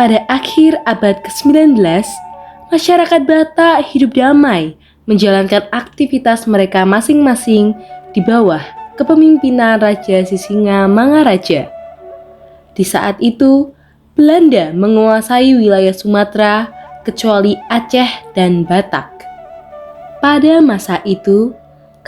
Pada akhir abad ke-19, masyarakat Batak hidup damai, menjalankan aktivitas mereka masing-masing di bawah kepemimpinan Raja Sisingamangaraja. Di saat itu, Belanda menguasai wilayah Sumatera kecuali Aceh dan Batak. Pada masa itu,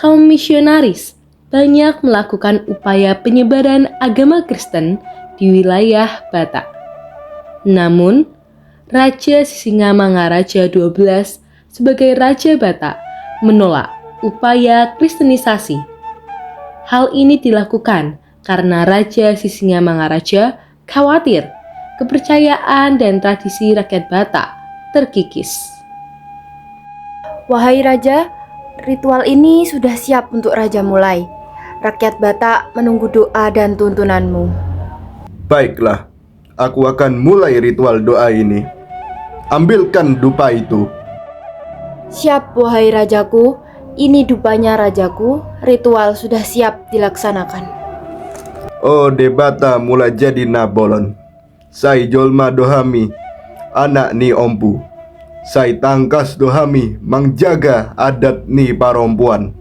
kaum misionaris banyak melakukan upaya penyebaran agama Kristen di wilayah Batak. Namun, Raja Sisingamangaraja XII sebagai Raja Batak menolak upaya kristenisasi. Hal ini dilakukan karena Raja Sisingamangaraja khawatir kepercayaan dan tradisi rakyat Batak terkikis. Wahai Raja, ritual ini sudah siap untuk Raja mulai. Rakyat Batak menunggu doa dan tuntunanmu. Baiklah, aku akan mulai ritual doa ini. Ambilkan dupa itu. Siap, wahai Rajaku. Ini dupanya Rajaku. Ritual sudah siap dilaksanakan. Oh debata mula jadi nabolon. Sai jolma dohami, anak ni ompu. Sai tangkas dohami, mangjaga adat ni perempuan.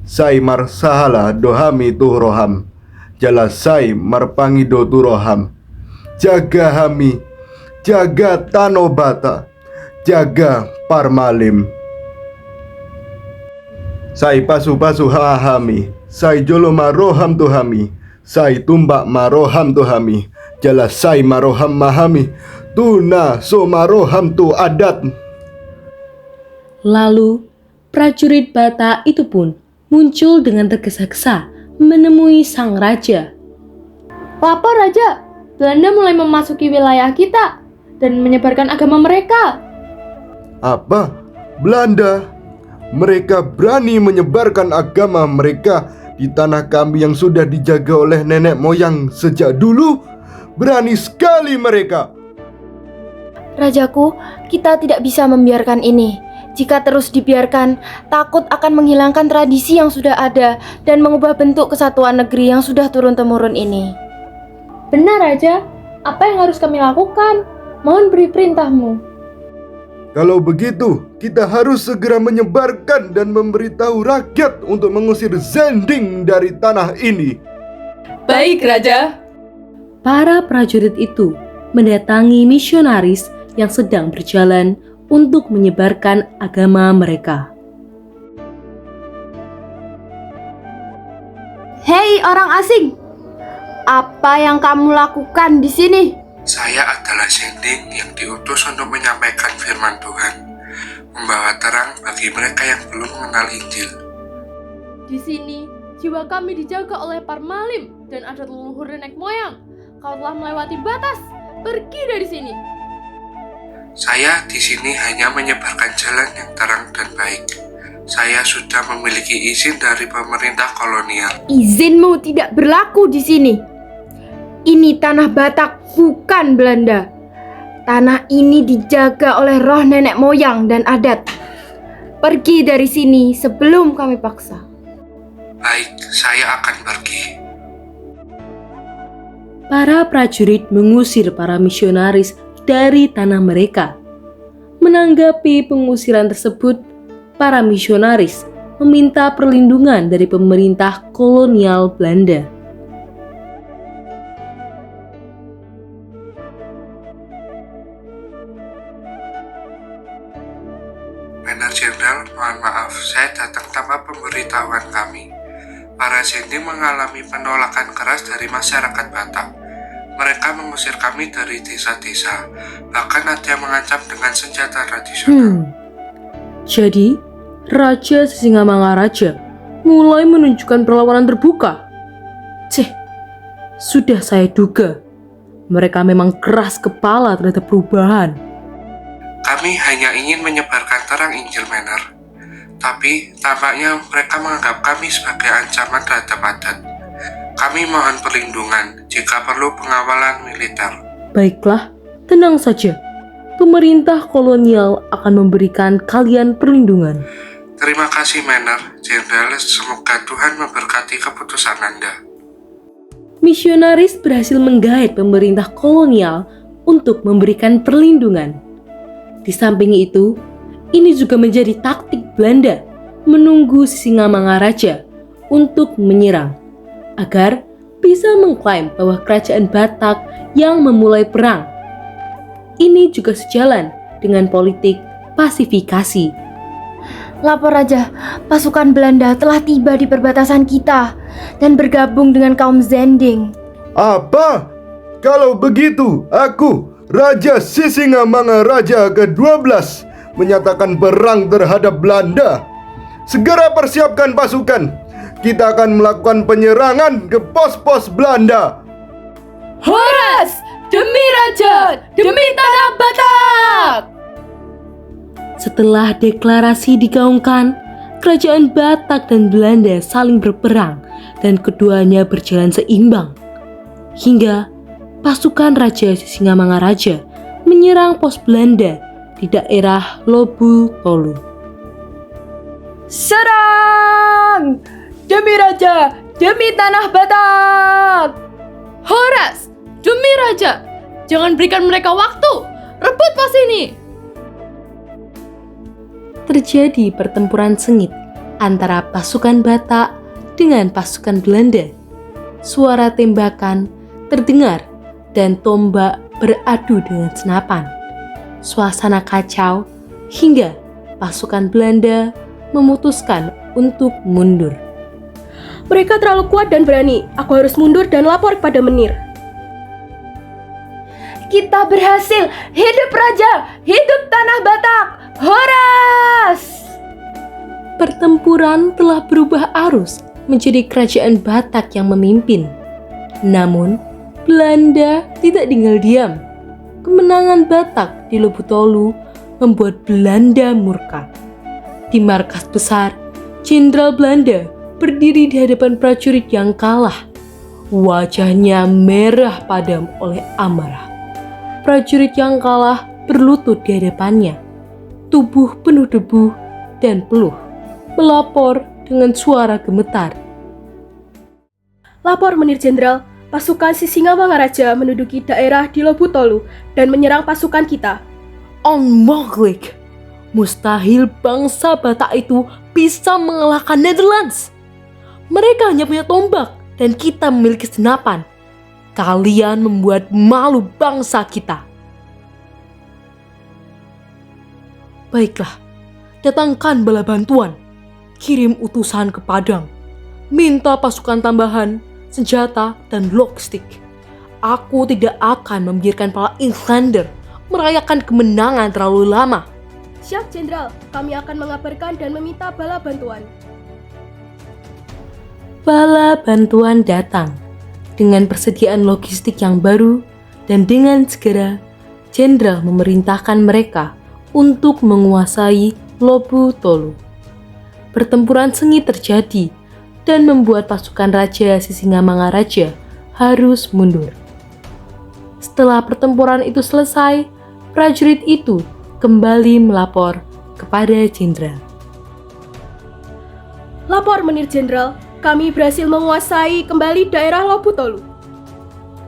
Sai marsahala dohami tuh roham. Jala sai marpangi do tu roham. Jaga hami, jaga tano bata, jaga parmalim. Sai pasu-pasu hahami, sai jolo maroham tuhami, sai tumbak maroham tuhami, jala sai maroham mahami, tuna so maroham tu adat. Lalu, prajurit Batak itu pun muncul dengan tergesa-gesa menemui sang raja. Lapor Raja, Belanda mulai memasuki wilayah kita dan menyebarkan agama mereka. Apa? Belanda? Mereka berani menyebarkan agama mereka di tanah kami yang sudah dijaga oleh nenek moyang sejak dulu? Berani sekali mereka. Rajaku, kita tidak bisa membiarkan ini. Jika terus dibiarkan, takut akan menghilangkan tradisi yang sudah ada dan mengubah bentuk kesatuan negeri yang sudah turun-temurun ini. Benar Raja, apa yang harus kami lakukan? Mohon beri perintahmu. Kalau begitu, kita harus segera menyebarkan dan memberitahu rakyat untuk mengusir Zending dari tanah ini. Baik Raja. Para prajurit itu mendatangi misionaris yang sedang berjalan untuk menyebarkan agama mereka. Hei orang asing, apa yang kamu lakukan di sini? Saya adalah Zending yang diutus untuk menyampaikan firman Tuhan, membawa terang bagi mereka yang belum mengenal Injil. Di sini, jiwa kami dijaga oleh Parmalim dan adat leluhur nenek moyang. Kau telah melewati batas, pergi dari sini. Saya di sini hanya menyebarkan jalan yang terang dan baik. Saya sudah memiliki izin dari pemerintah kolonial. Izinmu tidak berlaku di sini. Ini tanah Batak, bukan Belanda. Tanah ini dijaga oleh roh nenek moyang dan adat. Pergi dari sini sebelum kami paksa. Baik, saya akan pergi. Para prajurit mengusir para misionaris dari tanah mereka. Menanggapi pengusiran tersebut, para misionaris meminta perlindungan dari pemerintah kolonial Belanda. Menor Jenderal, mohon maaf, saya datang tanpa pemberitahuan kami. Para Zending mengalami penolakan keras dari masyarakat Batak. Mereka mengusir kami dari desa-desa, bahkan ada yang mengancam dengan senjata tradisional. Jadi, Raja Sisingamangaraja mulai menunjukkan perlawanan terbuka. Sudah saya duga, mereka memang keras kepala terhadap perubahan. Kami hanya ingin menyebarkan terang Injil, Menor. Tapi tampaknya mereka menganggap kami sebagai ancaman terhadap adat. Kami mohon perlindungan jika perlu pengawalan militer. Baiklah, tenang saja. Pemerintah kolonial akan memberikan kalian perlindungan. Terima kasih, Menor Jenderal. Semoga Tuhan memberkati keputusan Anda. Misionaris berhasil menggait pemerintah kolonial untuk memberikan perlindungan. Di samping itu, ini juga menjadi taktik Belanda menunggu Singamangaraja untuk menyerang, agar bisa mengklaim bahwa kerajaan Batak yang memulai perang. Ini juga sejalan dengan politik pasifikasi. Lapor Raja, pasukan Belanda telah tiba di perbatasan kita dan bergabung dengan kaum Zending. Apa? Kalau begitu, aku, Raja Sisingamangaraja ke-12, menyatakan perang terhadap Belanda. Segera persiapkan pasukan. Kita akan melakukan penyerangan ke pos-pos Belanda. Horas! Demi Raja! Demi Tanah Batak! Setelah deklarasi digaungkan, kerajaan Batak dan Belanda saling berperang dan keduanya berjalan seimbang. Hingga pasukan Raja Sisingamangaraja menyerang pos Belanda di daerah Lobu Tolu. Serang! Demi Raja! Demi Tanah Batak! Horas! Demi Raja! Jangan berikan mereka waktu! Rebut pos ini! Terjadi pertempuran sengit antara pasukan Batak dengan pasukan Belanda. Suara tembakan terdengar dan tombak beradu dengan senapan. Suasana kacau hingga pasukan Belanda memutuskan untuk mundur. Mereka terlalu kuat dan berani. Aku harus mundur dan lapor kepada Menir. Kita berhasil! Hidup Raja! Hidup Tanah Batak! Horas! Pertempuran telah berubah arus menjadi kerajaan Batak yang memimpin. Namun, Belanda tidak tinggal diam. Kemenangan Batak di Lobu Tolu membuat Belanda murka. Di markas besar, Jenderal Belanda berdiri di hadapan prajurit yang kalah. Wajahnya merah padam oleh amarah. Prajurit yang kalah berlutut di hadapannya. Tubuh penuh debu dan peluh, melapor dengan suara gemetar. Lapor Menir Jenderal, pasukan Sisingamangaraja menduduki daerah di Lobu Tolu dan menyerang pasukan kita. Onmoglik, mustahil bangsa Batak itu bisa mengalahkan Netherlands. Mereka hanya punya tombak dan kita memiliki senapan. Kalian membuat malu bangsa kita. Baiklah, datangkan bala bantuan. Kirim utusan ke Padang. Minta pasukan tambahan, senjata, dan logistik. Aku tidak akan membiarkan para Englander merayakan kemenangan terlalu lama. Siap Jenderal, kami akan mengabarkan dan meminta bala bantuan. Bala bantuan datang dengan persediaan logistik yang baru dan dengan segera Jenderal memerintahkan mereka untuk menguasai Lobu Tolu. Pertempuran sengit terjadi dan membuat pasukan Raja Sisingamangaraja harus mundur. Setelah pertempuran itu selesai, prajurit itu kembali melapor kepada Jenderal. Lapor Menir Jenderal, kami berhasil menguasai kembali daerah Lobu Tolu.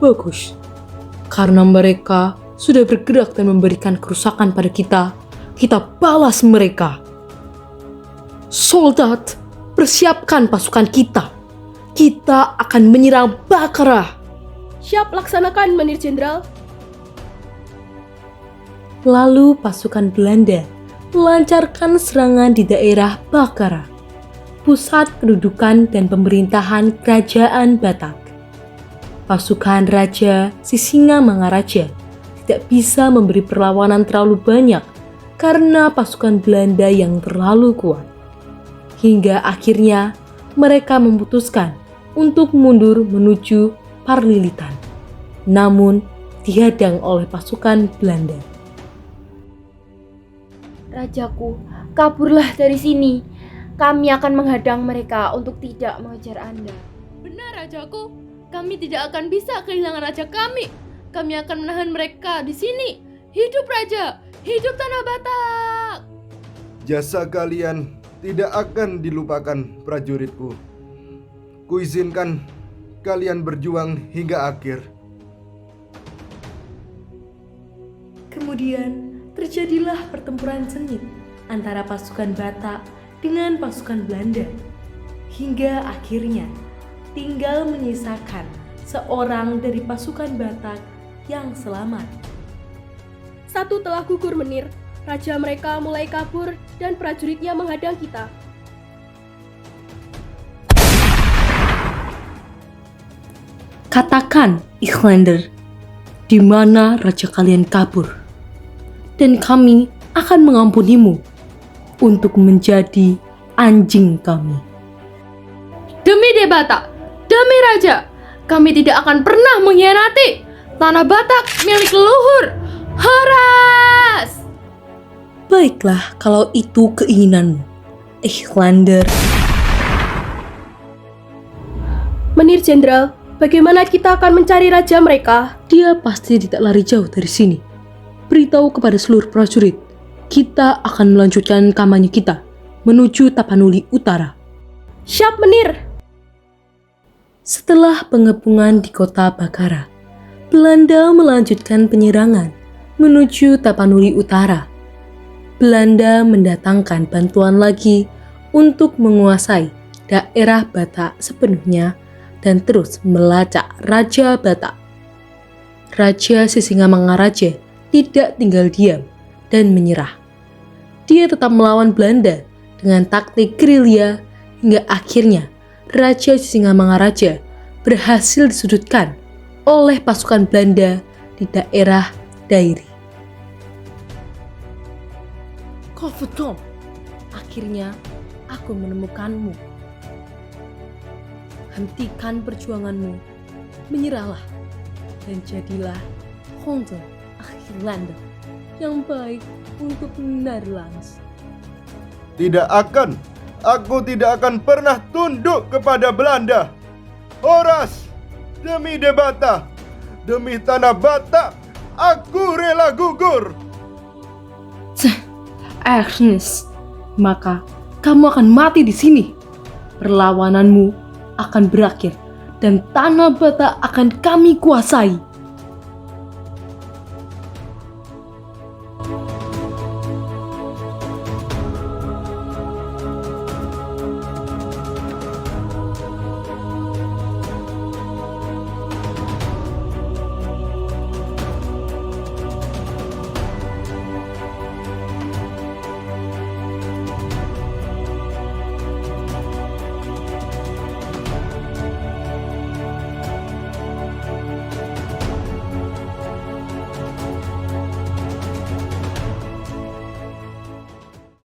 Bagus, karena mereka sudah bergerak dan memberikan kerusakan pada kita balas mereka. Soldat, persiapkan pasukan kita. Kita akan menyerang Bakara. Siap laksanakan Menir Jenderal. Lalu pasukan Belanda melancarkan serangan di daerah Bakara, pusat kedudukan dan pemerintahan kerajaan Batak. Pasukan Raja Sisingamangaraja tidak bisa memberi perlawanan terlalu banyak karena pasukan Belanda yang terlalu kuat. Hingga akhirnya mereka memutuskan untuk mundur menuju Parlilitan. Namun dihadang oleh pasukan Belanda. Rajaku, kaburlah dari sini. Kami akan menghadang mereka untuk tidak mengejar Anda. Benar, Rajaku. Kami tidak akan bisa kehilangan raja kami. Kami akan menahan mereka di sini. Hidup Raja! Hidup Tanah Batak! Jasa kalian tidak akan dilupakan, prajuritku. Kuizinkan kalian berjuang hingga akhir. kemudian terjadilah pertempuran sengit antara pasukan Batak dengan pasukan Belanda. Hingga akhirnya tinggal menyisakan seorang dari pasukan Batak yang selamat. Satu telah gugur Menir. Raja mereka mulai kabur dan prajuritnya menghadang kita. Katakan, Ikhlander, di mana raja kalian kabur, dan kami akan mengampunimu untuk menjadi anjing kami. Demi Debata, demi Raja, kami tidak akan pernah mengkhianati tanah Batak milik leluhur. Horas! Baiklah kalau itu keinginanmu, Ikhlander. Menir Jenderal, bagaimana kita akan mencari raja mereka? Dia pasti tidak lari jauh dari sini. Beritahu kepada seluruh prajurit, kita akan melanjutkan kampanye kita menuju Tapanuli Utara. Siap, Menir. Setelah pengepungan di kota Bakara, Belanda melanjutkan penyerangan menuju Tapanuli Utara. Belanda mendatangkan bantuan lagi untuk menguasai daerah Batak sepenuhnya dan terus melacak Raja Batak. Raja Sisingamangaraja tidak tinggal diam dan menyerah. Dia tetap melawan Belanda dengan taktik gerilya hingga akhirnya Raja Sisingamangaraja berhasil disudutkan oleh pasukan Belanda di daerah Dairi. Kofutom, akhirnya aku menemukanmu. Hentikan perjuanganmu, menyerahlah, dan jadilah Honton Ikhlander yang baik untuk Nederlands. Tidak akan. Aku tidak akan pernah tunduk kepada Belanda. Horas, demi Debata, demi tanah Batak, aku rela gugur. Agnes, maka kamu akan mati di sini. Perlawananmu akan berakhir dan tanah Batak akan kami kuasai.